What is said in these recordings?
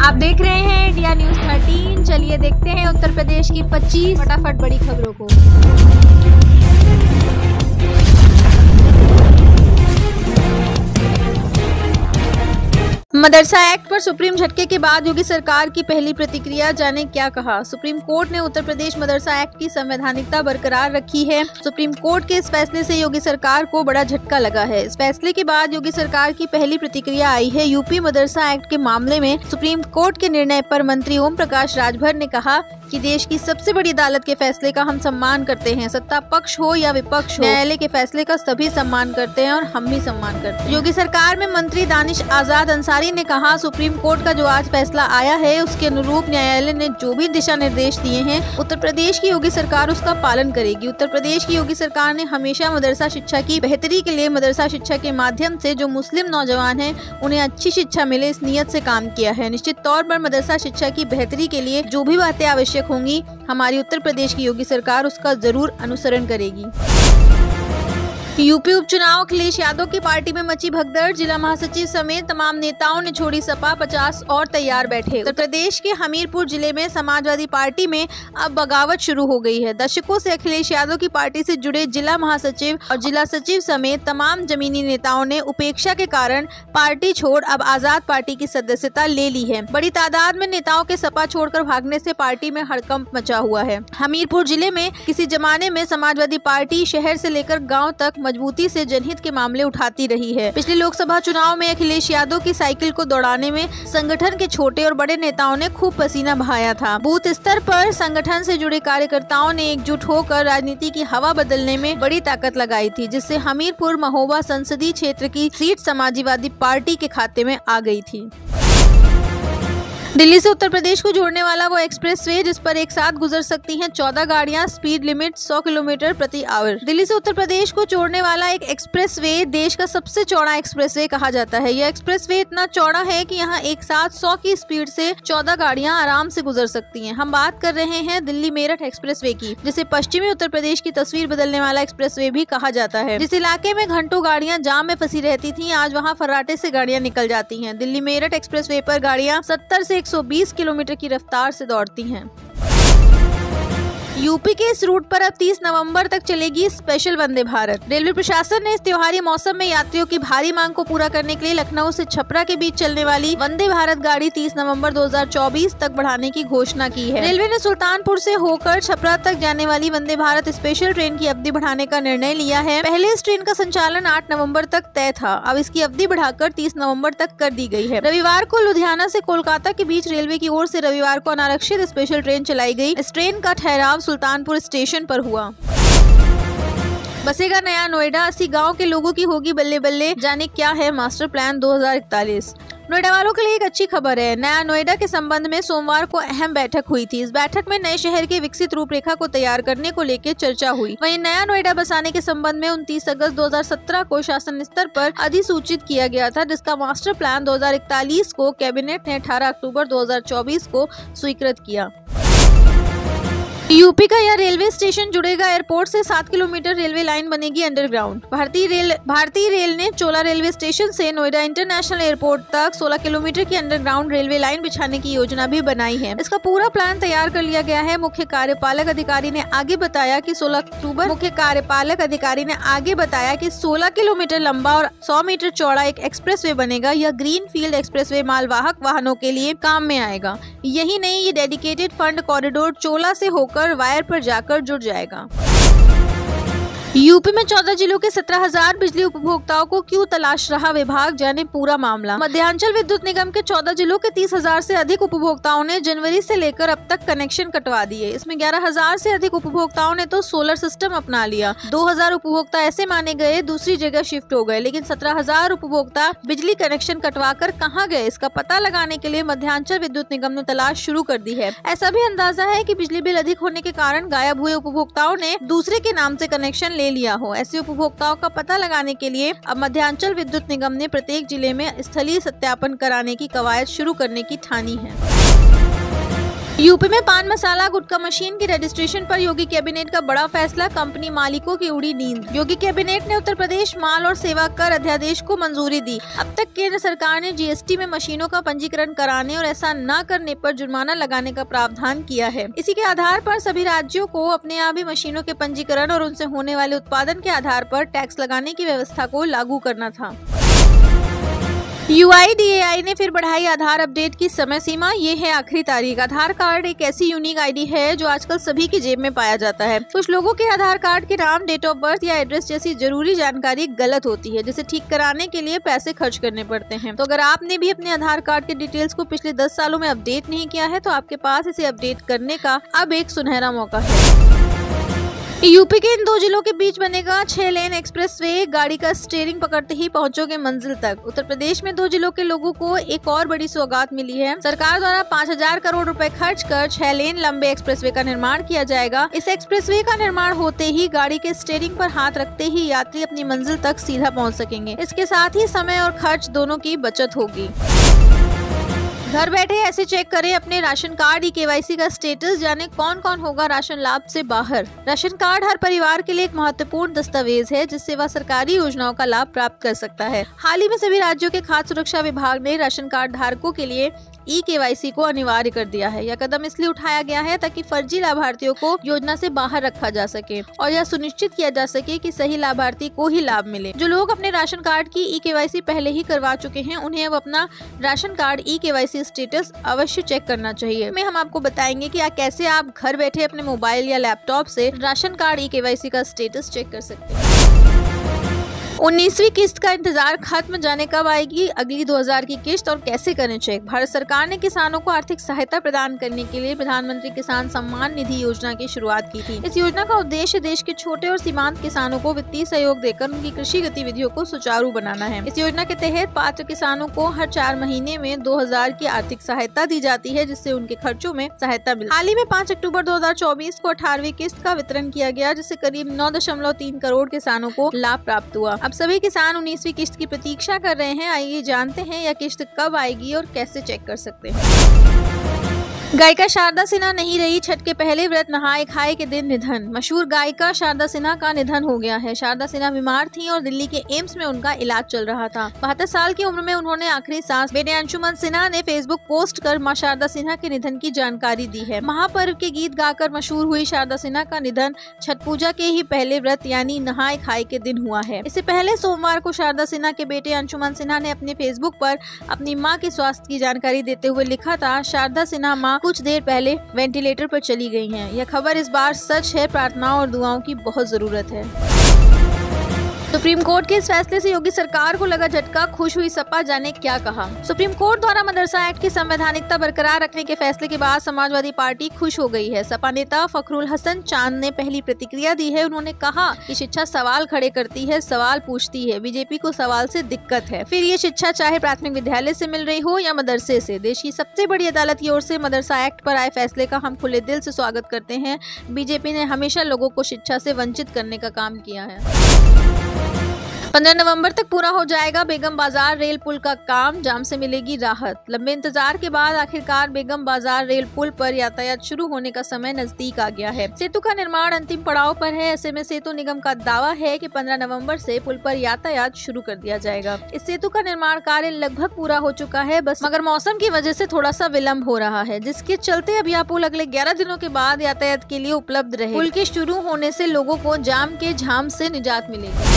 आप देख रहे हैं इंडिया न्यूज 13। चलिए देखते हैं उत्तर प्रदेश की 25 फटाफट बड़ी खबरों को। मदरसा एक्ट पर सुप्रीम झटके के बाद योगी सरकार की पहली प्रतिक्रिया, जाने क्या कहा। सुप्रीम कोर्ट ने उत्तर प्रदेश मदरसा एक्ट की संवैधानिकता बरकरार रखी है। सुप्रीम कोर्ट के इस फैसले से योगी सरकार को बड़ा झटका लगा है। इस फैसले के बाद योगी सरकार की पहली प्रतिक्रिया आई है। यूपी मदरसा एक्ट के मामले में सुप्रीम कोर्ट के निर्णय पर मंत्री ओम प्रकाश राजभर ने कहा कि देश की सबसे बड़ी अदालत के फैसले का हम सम्मान करते हैं। सत्ता पक्ष हो या विपक्ष हो, न्यायालय के फैसले का सभी सम्मान करते हैं और हम भी सम्मान करते हैं। योगी सरकार में मंत्री दानिश आजाद अंसारी ने कहा, सुप्रीम कोर्ट का जो आज फैसला आया है उसके अनुरूप न्यायालय ने जो भी दिशा निर्देश दिए हैं उत्तर प्रदेश की योगी सरकार उसका पालन करेगी। उत्तर प्रदेश की योगी सरकार ने हमेशा मदरसा शिक्षा की बेहतरी के लिए मदरसा शिक्षा के माध्यम से जो मुस्लिम नौजवान हैं उन्हें अच्छी शिक्षा मिले, इस नियत से काम किया है। निश्चित तौर पर मदरसा शिक्षा की बेहतरी के लिए जो भी बातें आवश्यक होंगी, हमारी उत्तर प्रदेश की योगी सरकार उसका जरूर अनुसरण करेगी। यूपी उपचुनाव, अखिलेश यादव की पार्टी में मची भगदड़। जिला महासचिव समेत तमाम नेताओं ने छोड़ी सपा, 50 और तैयार बैठे। उत्तर प्रदेश के हमीरपुर जिले में समाजवादी पार्टी में अब बगावत शुरू हो गई है। दशकों से अखिलेश यादव की पार्टी से जुड़े जिला महासचिव और जिला सचिव समेत तमाम जमीनी नेताओं ने उपेक्षा के कारण पार्टी छोड़ अब आजाद पार्टी की सदस्यता ले ली है। बड़ी तादाद में नेताओं के सपा छोड़कर भागने से पार्टी में हड़कंप मचा हुआ है। हमीरपुर जिले में किसी जमाने में समाजवादी पार्टी शहर से लेकर गाँव तक मजबूती से जनहित के मामले उठाती रही है। पिछले लोकसभा चुनाव में अखिलेश यादव की साइकिल को दौड़ाने में संगठन के छोटे और बड़े नेताओं ने खूब पसीना बहाया था। बूथ स्तर पर संगठन से जुड़े कार्यकर्ताओं ने एकजुट होकर राजनीति की हवा बदलने में बड़ी ताकत लगाई थी, जिससे हमीरपुर महोबा संसदीय क्षेत्र की सीट समाजवादी पार्टी के खाते में आ गई थी। दिल्ली से उत्तर प्रदेश को जोड़ने वाला वो एक्सप्रेसवे जिस पर एक साथ गुजर सकती हैं 14 गाड़ियां, स्पीड लिमिट 100 किलोमीटर प्रति आवर। दिल्ली से उत्तर प्रदेश को जोड़ने वाला एक एक्सप्रेसवे देश का सबसे चौड़ा एक्सप्रेसवे कहा जाता है। यह एक्सप्रेसवे इतना चौड़ा है कि यहाँ एक साथ 100 की स्पीड से 14 गाड़ियां आराम से गुजर सकती हैं। हम बात कर रहे हैं दिल्ली मेरठ एक्सप्रेसवे की, जिसे पश्चिमी उत्तर प्रदेश की तस्वीर बदलने वाला एक्सप्रेसवे भी कहा जाता है। जिस इलाके में घंटों गाड़ियां जाम में फंसी रहती थी, आज वहाँ फर्राटे से गाड़ियां निकल जाती हैं। दिल्ली मेरठ एक्सप्रेसवे पर गाड़ियां 70 से 120 किलोमीटर की रफ्तार से दौड़ती हैं। यूपी के इस रूट पर अब 30 नवंबर तक चलेगी स्पेशल वंदे भारत। रेलवे प्रशासन ने इस त्योहारी मौसम में यात्रियों की भारी मांग को पूरा करने के लिए लखनऊ से छपरा के बीच चलने वाली वंदे भारत गाड़ी 30 नवंबर 2024 तक बढ़ाने की घोषणा की है। रेलवे ने सुल्तानपुर से होकर छपरा तक जाने वाली वंदे भारत स्पेशल ट्रेन की अवधि बढ़ाने का निर्णय लिया है। पहले इस ट्रेन का संचालन 8 नवम्बर तक तय था, अब इसकी अवधि बढ़ाकर 30 नवम्बर तक कर दी गई है। रविवार को लुधियाना से कोलकाता के बीच रेलवे की ओर से रविवार को अनारक्षित स्पेशल ट्रेन चलाई गई। इस ट्रेन का ठहराव सुल्तानपुर स्टेशन पर हुआ। बसेगा नया नोएडा, 80 गांव के लोगों की होगी बल्ले बल्ले, जाने क्या है मास्टर प्लान 2041। नोएडा वालों के लिए एक अच्छी खबर है। नया नोएडा के संबंध में सोमवार को अहम बैठक हुई थी। इस बैठक में नए शहर के विकसित रूपरेखा को तैयार करने को लेकर चर्चा हुई। वहीं नया नोएडा बसाने के संबंध में 29 अगस्त 2017 को शासन स्तर पर अधिसूचित किया गया था, जिसका मास्टर प्लान 2041 को कैबिनेट ने 18 अक्टूबर 2024 को स्वीकृत किया। यूपी का यह रेलवे स्टेशन जुड़ेगा एयरपोर्ट से, 7 किलोमीटर रेलवे लाइन बनेगी अंडरग्राउंड। भारतीय रेल ने चोला रेलवे स्टेशन से नोएडा इंटरनेशनल एयरपोर्ट तक 16 किलोमीटर की अंडरग्राउंड रेलवे लाइन बिछाने की योजना भी बनाई है। इसका पूरा प्लान तैयार कर लिया गया है। मुख्य कार्यपालक अधिकारी ने आगे बताया कि 16 किलोमीटर लंबा और 100 मीटर चौड़ा एक एक्सप्रेसवे बनेगा। यह ग्रीन फील्ड एक्सप्रेसवे मालवाहक वाहनों के लिए काम में आएगा। यही नहीं, ये डेडिकेटेड फंड कॉरिडोर चोला से होकर वायर पर जाकर जुड़ जाएगा। यूपी में 14 जिलों के 17,000 बिजली उपभोक्ताओं को क्यों तलाश रहा विभाग, जाने पूरा मामला। मध्यांचल विद्युत निगम के 14 जिलों के 30,000 से अधिक उपभोक्ताओं ने जनवरी से लेकर अब तक कनेक्शन कटवा दिए। इसमें 11,000 से अधिक उपभोक्ताओं ने तो सोलर सिस्टम अपना लिया। 2,000 उपभोक्ता ऐसे माने गए दूसरी जगह शिफ्ट हो गए, लेकिन 17,000 उपभोक्ता बिजली कनेक्शन कटवा कर कहाँ गए, इसका पता लगाने के लिए मध्यांचल विद्युत निगम ने तलाश शुरू कर दी है। ऐसा भी अंदाजा है कि बिजली बिल अधिक होने के कारण गायब हुए उपभोक्ताओं ने दूसरे के नाम से कनेक्शन ले लिया हो। ऐसे उपभोक्ताओं का पता लगाने के लिए अब मध्यांचल विद्युत निगम ने प्रत्येक जिले में स्थलीय सत्यापन कराने की कवायद शुरू करने की ठानी है। यूपी में पान मसाला गुटखा मशीन की रजिस्ट्रेशन पर योगी कैबिनेट का बड़ा फैसला, कंपनी मालिकों की उड़ी नींद। योगी कैबिनेट ने उत्तर प्रदेश माल और सेवा कर अध्यादेश को मंजूरी दी। अब तक केंद्र सरकार ने जीएसटी में मशीनों का पंजीकरण कराने और ऐसा न करने पर जुर्माना लगाने का प्रावधान किया है। इसी के आधार पर सभी राज्यों को अपने आप ही मशीनों के पंजीकरण और उनसे होने वाले उत्पादन के आधार पर टैक्स लगाने की व्यवस्था को लागू करना था। UIDAI ने फिर बढ़ाई आधार अपडेट की समय सीमा, ये है आखिरी तारीख। आधार कार्ड एक ऐसी यूनिक आईडी है जो आजकल सभी की जेब में पाया जाता है। कुछ लोगों के आधार कार्ड के नाम, डेट ऑफ बर्थ या एड्रेस जैसी जरूरी जानकारी गलत होती है, जिसे ठीक कराने के लिए पैसे खर्च करने पड़ते हैं। तो अगर आपने भी अपने आधार कार्ड के डिटेल्स को पिछले 10 सालों में अपडेट नहीं किया है तो आपके पास इसे अपडेट करने का अब एक सुनहरा मौका है। यूपी के इन 2 जिलों के बीच बनेगा 6 लेन एक्सप्रेसवे, गाड़ी का स्टीयरिंग पकड़ते ही पहुंचोगे मंजिल तक। उत्तर प्रदेश में 2 जिलों के लोगों को एक और बड़ी सौगात मिली है। सरकार द्वारा 5000 करोड़ रुपए खर्च कर 6 लेन लंबे एक्सप्रेसवे का निर्माण किया जाएगा। इस एक्सप्रेसवे का निर्माण होते ही गाड़ी के स्टीयरिंग पर हाथ रखते ही यात्री अपनी मंजिल तक सीधा पहुँच सकेंगे। इसके साथ ही समय और खर्च दोनों की बचत होगी। घर बैठे ऐसे चेक करें अपने राशन कार्ड KYC का स्टेटस, जाने कौन कौन होगा राशन लाभ से बाहर। राशन कार्ड हर परिवार के लिए एक महत्वपूर्ण दस्तावेज है जिससे वह सरकारी योजनाओं का लाभ प्राप्त कर सकता है। हाल ही में सभी राज्यों के खाद्य सुरक्षा विभाग ने राशन कार्ड धारकों के लिए KYC को अनिवार्य कर दिया है। यह कदम इसलिए उठाया गया है ताकि फर्जी लाभार्थियों को योजना से बाहर रखा जा सके और यह सुनिश्चित किया जा सके कि सही लाभार्थी को ही लाभ मिले। जो लोग अपने राशन कार्ड की KYC पहले ही करवा चुके हैं उन्हें अब अपना राशन कार्ड KYC स्टेटस अवश्य चेक करना चाहिए। में हम आपको बताएंगे कि कैसे आप घर बैठे अपने मोबाइल या लैपटॉप से राशन कार्ड KYC का स्टेटस चेक कर सकते हैं। 19वीं किस्त का इंतजार खत्म, जाने कब आएगी अगली 2000 की किस्त और कैसे करें चेक। भारत सरकार ने किसानों को आर्थिक सहायता प्रदान करने के लिए प्रधानमंत्री किसान सम्मान निधि योजना की शुरुआत की थी। इस योजना का उद्देश्य देश के छोटे और सीमांत किसानों को वित्तीय सहयोग देकर उनकी कृषि गतिविधियों को सुचारू बनाना है। इस योजना के तहत पात्र किसानों को हर 4 महीने में 2000 की आर्थिक सहायता दी जाती है जिससे उनके खर्चों में सहायता मिलती है। हाल ही में 5 अक्टूबर 2024 को 18वीं किस्त का वितरण किया गया जिससे करीब 9.3 करोड़ किसानों को लाभ प्राप्त हुआ। अब सभी किसान 19वीं किस्त की प्रतीक्षा कर रहे हैं। आइए जानते हैं यह किस्त कब आएगी और कैसे चेक कर सकते हैं। गायिका शारदा सिन्हा नहीं रही छठ के पहले व्रत, नहाए खाए के दिन निधन। मशहूर गायिका शारदा सिन्हा का निधन हो गया है। शारदा सिन्हा बीमार थीं और दिल्ली के एम्स में उनका इलाज चल रहा था। 72 साल की उम्र में उन्होंने आखिरी सांस। बेटे अंशुमन सिन्हा ने फेसबुक पोस्ट कर मां शारदा सिन्हा के निधन की जानकारी दी है। महापर्व के गीत गाकर मशहूर हुई शारदा सिन्हा का निधन छठ पूजा के ही पहले व्रत यानी नहाए खाए के दिन हुआ है। इससे पहले सोमवार को शारदा सिन्हा के बेटे अंशुमन सिन्हा ने अपने फेसबुक पर अपनी मां के स्वास्थ्य की जानकारी देते हुए लिखा था, शारदा सिन्हा मां कुछ देर पहले वेंटिलेटर पर चली गई हैं। यह खबर इस बार सच है, प्रार्थनाओं और दुआओं की बहुत जरूरत है। सुप्रीम कोर्ट के इस फैसले से योगी सरकार को लगा झटका, खुश हुई सपा, जाने क्या कहा। सुप्रीम कोर्ट द्वारा मदरसा एक्ट की संवैधानिकता बरकरार रखने के फैसले के बाद समाजवादी पार्टी खुश हो गई है। सपा नेता फखरुल हसन चांद ने पहली प्रतिक्रिया दी है। उन्होंने कहा कि शिक्षा सवाल खड़े करती है, सवाल पूछती है। बीजेपी को सवाल से दिक्कत है, फिर ये शिक्षा चाहे प्राथमिक विद्यालय से मिल रही हो या मदरसे से। देश की सबसे बड़ी अदालत की ओर से मदरसा एक्ट पर आए फैसले का हम खुले दिल से स्वागत करते हैं। बीजेपी ने हमेशा लोगों को शिक्षा से वंचित करने का काम किया है। 15 नवंबर तक पूरा हो जाएगा बेगम बाजार रेल पुल का काम, जाम से मिलेगी राहत। लंबे इंतजार के बाद आखिरकार बेगम बाजार रेल पुल पर यातायात शुरू होने का समय नजदीक आ गया है। सेतु का निर्माण अंतिम पड़ाव पर है। ऐसे में सेतु निगम का दावा है कि 15 नवंबर से पुल पर यातायात शुरू कर दिया जाएगा। इस सेतु का निर्माण कार्य लगभग पूरा हो चुका है, बस मगर मौसम की वजह से थोड़ा सा विलम्ब हो रहा है, जिसके चलते अब यह पुल अगले 11 दिनों के बाद यातायात के लिए उपलब्ध रहे। पुल के शुरू होने से लोगों को जाम के झाम से निजात मिलेगी।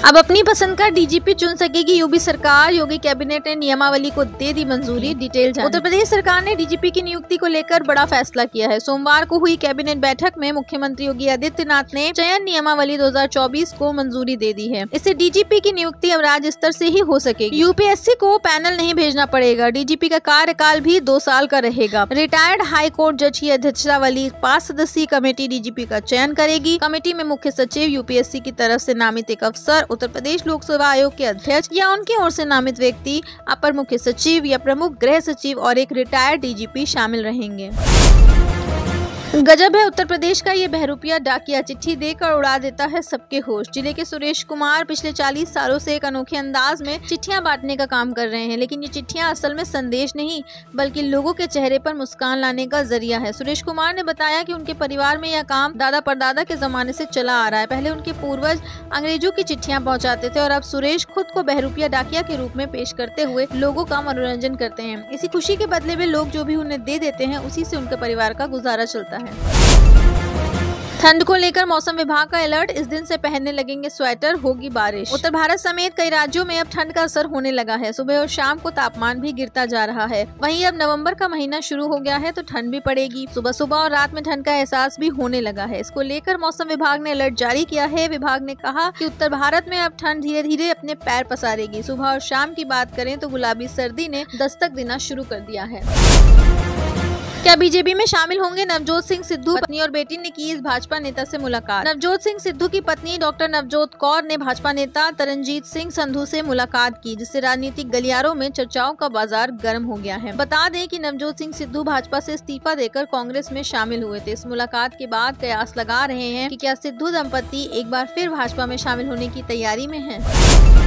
अब अपनी पसंद का डीजीपी चुन सकेगी यूपी सरकार, योगी कैबिनेट ने नियमावली को दे दी मंजूरी। डिटेल जानिए। उत्तर प्रदेश सरकार ने डीजीपी की नियुक्ति को लेकर बड़ा फैसला किया है। सोमवार को हुई कैबिनेट बैठक में मुख्यमंत्री योगी आदित्यनाथ ने चयन नियमावली 2024 को मंजूरी दे दी है। इससे डीजीपी की नियुक्ति अब राज्य स्तर से ही हो सकेगी। यूपीएससी को पैनल नहीं भेजना पड़ेगा। डीजीपी का कार्यकाल भी 2 साल का रहेगा। रिटायर्ड हाई कोर्ट जज की अध्यक्षता वाली 5 सदस्यीय कमेटी डीजीपी का चयन करेगी। कमेटी में मुख्य सचिव, यूपीएससी की तरफ से नामित एक अफसर, उत्तर प्रदेश लोक सेवा आयोग के अध्यक्ष या उनकी ओर से नामित व्यक्ति, अपर मुख्य सचिव या प्रमुख गृह सचिव और एक रिटायर्ड डीजीपी शामिल रहेंगे। गजब है उत्तर प्रदेश का ये बहरूपिया डाकिया, चिट्ठी देकर उड़ा देता है सबके होश। जिले के सुरेश कुमार पिछले 40 सालों से एक अनोखे अंदाज में चिट्ठियां बांटने का काम कर रहे हैं, लेकिन ये चिट्ठियां असल में संदेश नहीं बल्कि लोगों के चेहरे पर मुस्कान लाने का जरिया है। सुरेश कुमार ने बताया कि उनके परिवार में यह काम दादा परदादा के जमाने से चला आ रहा है। पहले उनके पूर्वज अंग्रेजों की चिट्ठियां पहुंचाते थे और अब सुरेश खुद को बहरूपिया डाकिया के रूप में पेश करते हुए लोगों का मनोरंजन करते हैं। इसी खुशी के बदले में लोग जो भी उन्हें दे देते हैं उसी से उनके परिवार का गुजारा चलता है। ठंड को लेकर मौसम विभाग का अलर्ट, इस दिन से पहनने लगेंगे स्वेटर, होगी बारिश। उत्तर भारत समेत कई राज्यों में अब ठंड का असर होने लगा है। सुबह और शाम को तापमान भी गिरता जा रहा है। वहीं अब नवंबर का महीना शुरू हो गया है तो ठंड भी पड़ेगी। सुबह सुबह और रात में ठंड का एहसास भी होने लगा है। इसको लेकर मौसम विभाग ने अलर्ट जारी किया है। विभाग ने कहा कि उत्तर भारत में अब ठंड धीरे धीरे अपने पैर पसारेगी। सुबह और शाम की बात करें तो गुलाबी सर्दी ने दस्तक देना शुरू कर दिया है। क्या बीजेपी में शामिल होंगे नवजोत सिंह सिद्धू? पत्नी और बेटी ने की इस भाजपा नेता से मुलाकात। नवजोत सिंह सिद्धू की पत्नी डॉक्टर नवजोत कौर ने भाजपा नेता तरनजीत सिंह संधू से मुलाकात की, जिससे राजनीतिक गलियारों में चर्चाओं का बाजार गर्म हो गया है। बता दें कि नवजोत सिंह सिद्धू भाजपा से इस्तीफा देकर कांग्रेस में शामिल हुए थे। इस मुलाकात के बाद कयास लगा रहे हैं कि क्या सिद्धू दंपति एक बार फिर भाजपा में शामिल होने की तैयारी में है।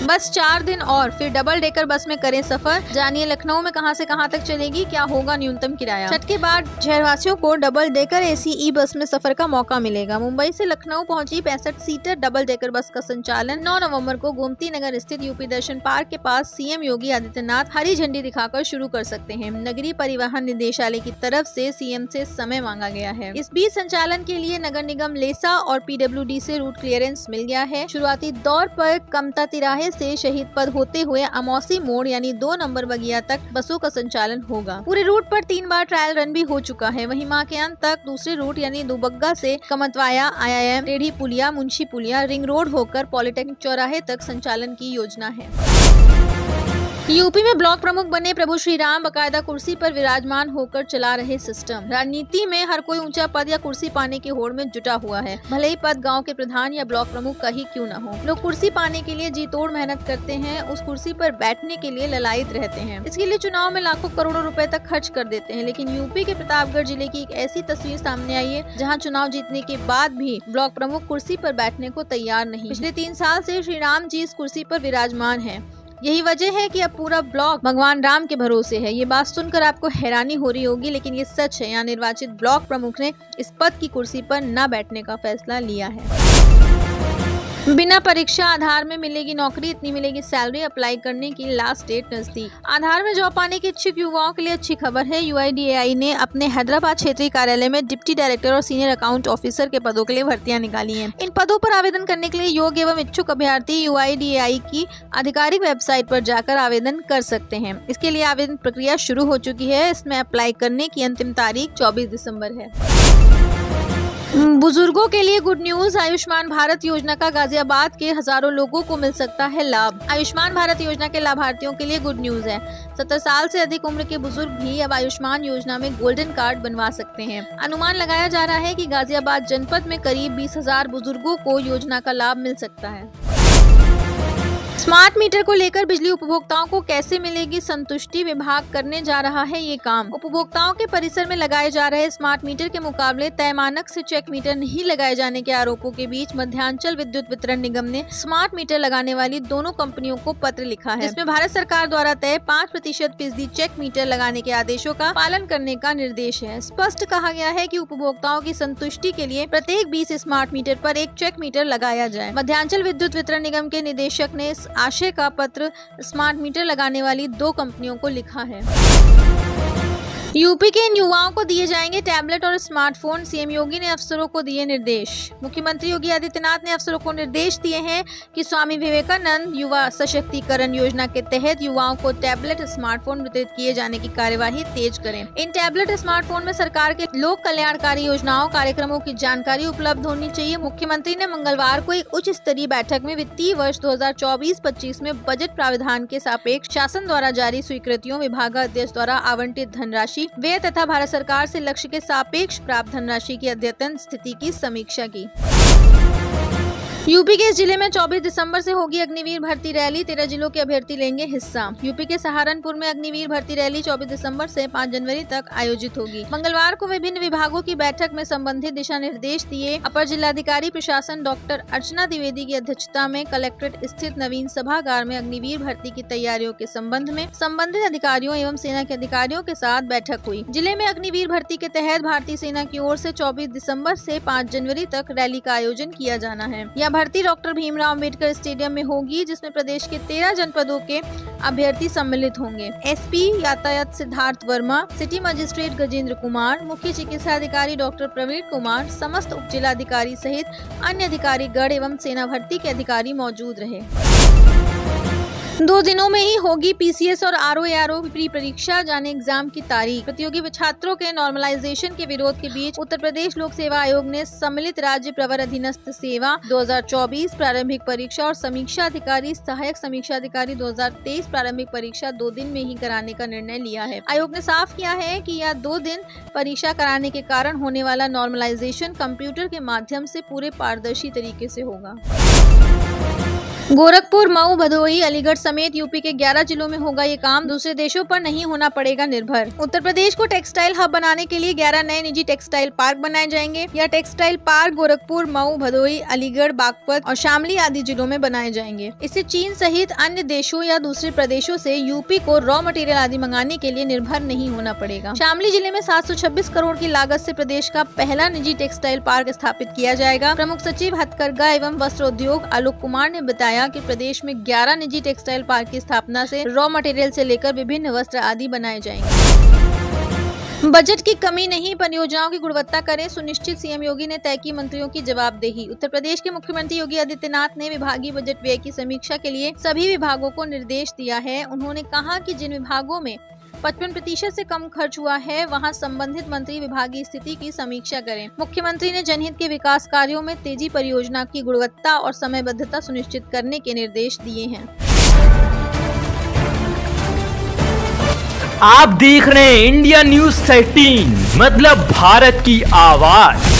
बस 4 दिन और फिर डबल डेकर बस में करें सफर। जानिए लखनऊ में कहां से कहां तक चलेगी, क्या होगा न्यूनतम किराया। छठ के बाद शहरवासियों को डबल डेकर एसी ई बस में सफर का मौका मिलेगा। मुंबई से लखनऊ पहुंची 65 सीटर डबल डेकर बस का संचालन 9 नवंबर को गोमती नगर स्थित यूपी दर्शन पार्क के पास सीएम योगी आदित्यनाथ हरी झंडी दिखाकर शुरू कर सकते हैं। नगरीय परिवहन निदेशालय की तरफ से सीएम से समय मांगा गया है। इस बीच संचालन के लिए नगर निगम लेसा और पीडब्ल्यूडी से रूट क्लियरेंस मिल गया है। शुरुआती दौर पर कमता तिराहे से शहीद पद होते हुए अमौसी मोड़ यानी 2 नंबर बगिया तक बसों का संचालन होगा। पूरे रूट पर 3 बार ट्रायल रन भी हो चुका है। वहीं माह के अंत तक दूसरे रूट यानी दुबग्गा से कमतवाया, IIM, टेढ़ी पुलिया, मुंशी पुलिया, रिंग रोड होकर पॉलिटेक्निक चौराहे तक संचालन की योजना है। यूपी में ब्लॉक प्रमुख बने प्रभु श्री राम बकायदा कुर्सी पर विराजमान होकर चला रहे सिस्टम। राजनीति में हर कोई ऊंचा पद या कुर्सी पाने की होड़ में जुटा हुआ है, भले ही पद गांव के प्रधान या ब्लॉक प्रमुख का ही क्यों न हो। लोग कुर्सी पाने के लिए जी तोड़ मेहनत करते हैं, उस कुर्सी पर बैठने के लिए ललायित रहते हैं। इसके लिए चुनाव में लाखों करोड़ों रुपए तक खर्च कर देते हैं। लेकिन यूपी के प्रतापगढ़ जिले की एक ऐसी तस्वीर सामने आई है जहाँ चुनाव जीतने के बाद भी ब्लॉक प्रमुख कुर्सी पर बैठने को तैयार नहीं। पिछले 3 साल से श्री राम जी इस कुर्सी पर विराजमान है। यही वजह है कि अब पूरा ब्लॉक भगवान राम के भरोसे है। ये बात सुनकर आपको हैरानी हो रही होगी, लेकिन ये सच है। यहाँ निर्वाचित ब्लॉक प्रमुख ने इस पद की कुर्सी पर न बैठने का फैसला लिया है। बिना परीक्षा आधार में मिलेगी नौकरी, इतनी मिलेगी सैलरी। अप्लाई करने की लास्ट डेट नजदीक। आधार में जॉब पाने के इच्छुक युवाओं के लिए अच्छी खबर है। UIDAI ने अपने हैदराबाद क्षेत्रीय कार्यालय में डिप्टी डायरेक्टर और सीनियर अकाउंट ऑफिसर के पदों के लिए भर्तियां निकाली हैं। इन पदों पर आवेदन करने के लिए योग्य एवं इच्छुक अभ्यर्थी UIDAI की आधिकारिक वेबसाइट पर जाकर आवेदन कर सकते हैं। इसके लिए आवेदन प्रक्रिया शुरू हो चुकी है। इसमें अप्लाई करने की अंतिम तारीख 24 दिसंबर है। बुजुर्गों के लिए गुड न्यूज, आयुष्मान भारत योजना का गाजियाबाद के हजारों लोगों को मिल सकता है लाभ। आयुष्मान भारत योजना के लाभार्थियों के लिए गुड न्यूज है। 70 साल से अधिक उम्र के बुजुर्ग भी अब आयुष्मान योजना में गोल्डन कार्ड बनवा सकते हैं। अनुमान लगाया जा रहा है कि गाजियाबाद जनपद में करीब 20,000 बुजुर्गों को योजना का लाभ मिल सकता है। स्मार्ट मीटर को लेकर बिजली उपभोक्ताओं को कैसे मिलेगी संतुष्टि, विभाग करने जा रहा है ये काम। उपभोक्ताओं के परिसर में लगाए जा रहे स्मार्ट मीटर के मुकाबले तय मानक से चेक मीटर नहीं लगाए जाने के आरोपों के बीच मध्यांचल विद्युत वितरण निगम ने स्मार्ट मीटर लगाने वाली दोनों कंपनियों को पत्र लिखा है, जिसमें भारत सरकार द्वारा तय 5% फीसदी चेक मीटर लगाने के आदेशों का पालन करने का निर्देश है। स्पष्ट कहा गया है कि उपभोक्ताओं की संतुष्टि के लिए प्रत्येक 20 स्मार्ट मीटर पर एक चेक मीटर लगाया जाए। मध्यांचल विद्युत वितरण निगम के निदेशक ने आशय का पत्र स्मार्ट मीटर लगाने वाली 2 कंपनियों को लिखा है। यूपी के इन युवाओं को दिए जाएंगे टैबलेट और स्मार्टफोन, सीएम योगी ने अफसरों को दिए निर्देश। मुख्यमंत्री योगी आदित्यनाथ ने अफसरों को निर्देश दिए हैं कि स्वामी विवेकानंद युवा सशक्तिकरण योजना के तहत युवाओं को टैबलेट स्मार्टफोन वितरित किए जाने की कार्यवाही तेज करें। इन टैबलेट स्मार्टफोन में सरकार के लोक कल्याणकारी योजनाओं कार्यक्रमों की जानकारी उपलब्ध होनी चाहिए। मुख्यमंत्री ने मंगलवार को एक उच्च स्तरीय बैठक में वित्तीय वर्ष 2024-25 में बजट प्रावधान के सापेक्ष शासन द्वारा जारी स्वीकृतियों, विभागाध्यक्ष द्वारा आवंटित धनराशि, व्यय तथा भारत सरकार से लक्ष्य के सापेक्ष प्राप्त धनराशि की अद्यतन स्थिति की समीक्षा की। यूपी के इस जिले में 24 दिसंबर से होगी अग्निवीर भर्ती रैली। 13 जिलों के अभ्यर्थी लेंगे हिस्सा। यूपी के सहारनपुर में अग्निवीर भर्ती रैली 24 दिसंबर से 5 जनवरी तक आयोजित होगी। मंगलवार को विभिन्न विभागों की बैठक में संबंधित दिशा निर्देश दिए। अपर जिलाधिकारी प्रशासन डॉक्टर अर्चना द्विवेदी की अध्यक्षता में कलेक्ट्रेट स्थित नवीन सभागार में अग्निवीर भर्ती की तैयारियों के संबंध में संबंधित अधिकारियों एवं सेना के अधिकारियों के साथ बैठक हुई। जिले में अग्निवीर भर्ती के तहत भारतीय सेना की ओर से 24 दिसंबर से 5 जनवरी तक रैली का आयोजन किया जाना है। यह भर्ती डॉक्टर भीमराव अम्बेडकर स्टेडियम में होगी, जिसमें प्रदेश के 13 जनपदों के अभ्यर्थी सम्मिलित होंगे। एसपी यातायात सिद्धार्थ वर्मा, सिटी मजिस्ट्रेट गजेंद्र कुमार, मुख्य चिकित्सा अधिकारी डॉक्टर प्रवीण कुमार, समस्त उप जिलाधिकारी सहित अन्य अधिकारी गण एवं सेना भर्ती के अधिकारी मौजूद रहे। 2 दिनों में ही होगी पीसीएस और आरओ प्री परीक्षा, जाने एग्जाम की तारीख। प्रतियोगी छात्रों के नॉर्मलाइजेशन के विरोध के बीच उत्तर प्रदेश लोक सेवा आयोग ने सम्मिलित राज्य प्रवर अधीनस्थ सेवा 2024 प्रारंभिक परीक्षा और समीक्षा अधिकारी सहायक समीक्षा अधिकारी 2023 प्रारंभिक परीक्षा 2 दिन में ही कराने का निर्णय लिया है। आयोग ने साफ किया है कि यह 2 दिन परीक्षा कराने के कारण होने वाला नॉर्मलाइजेशन कंप्यूटर के माध्यम से पूरे पारदर्शी तरीके से होगा। गोरखपुर, मऊ, भदोही, अलीगढ़ समेत यूपी के 11 जिलों में होगा ये काम। दूसरे देशों पर नहीं होना पड़ेगा निर्भर। उत्तर प्रदेश को टेक्सटाइल हब बनाने के लिए 11 नए निजी टेक्सटाइल पार्क बनाए जाएंगे। यह टेक्सटाइल पार्क गोरखपुर, मऊ, भदोही, अलीगढ़, बागपत और शामली आदि जिलों में बनाए जाएंगे। इससे चीन सहित अन्य देशों या दूसरे प्रदेशों से यूपी को रॉ मटेरियल आदि मंगाने के लिए निर्भर नहीं होना पड़ेगा। शामली जिले में 726 करोड़ की लागत से प्रदेश का पहला निजी टेक्सटाइल पार्क स्थापित किया जाएगा। प्रमुख सचिव हथकरघा एवं वस्त्र उद्योग आलोक कुमार ने बताया कि प्रदेश में 11 निजी टेक्सटाइल पार्क की स्थापना से रॉ मटेरियल से लेकर विभिन्न वस्त्र आदि बनाए जाएंगे। बजट की कमी नहीं, परियोजनाओं की गुणवत्ता करें सुनिश्चित, सीएम योगी ने तय की मंत्रियों की जवाबदेही। उत्तर प्रदेश के मुख्यमंत्री योगी आदित्यनाथ ने विभागीय बजट व्यय की समीक्षा के लिए सभी विभागों को निर्देश दिया है। उन्होंने कहा कि जिन विभागों में 55% से कम खर्च हुआ है, वहां संबंधित मंत्री विभागीय स्थिति की समीक्षा करें। मुख्यमंत्री ने जनहित के विकास कार्यों में तेजी, परियोजना की गुणवत्ता और समयबद्धता सुनिश्चित करने के निर्देश दिए हैं। आप देख रहे हैं इंडिया न्यूज 13, मतलब भारत की आवाज।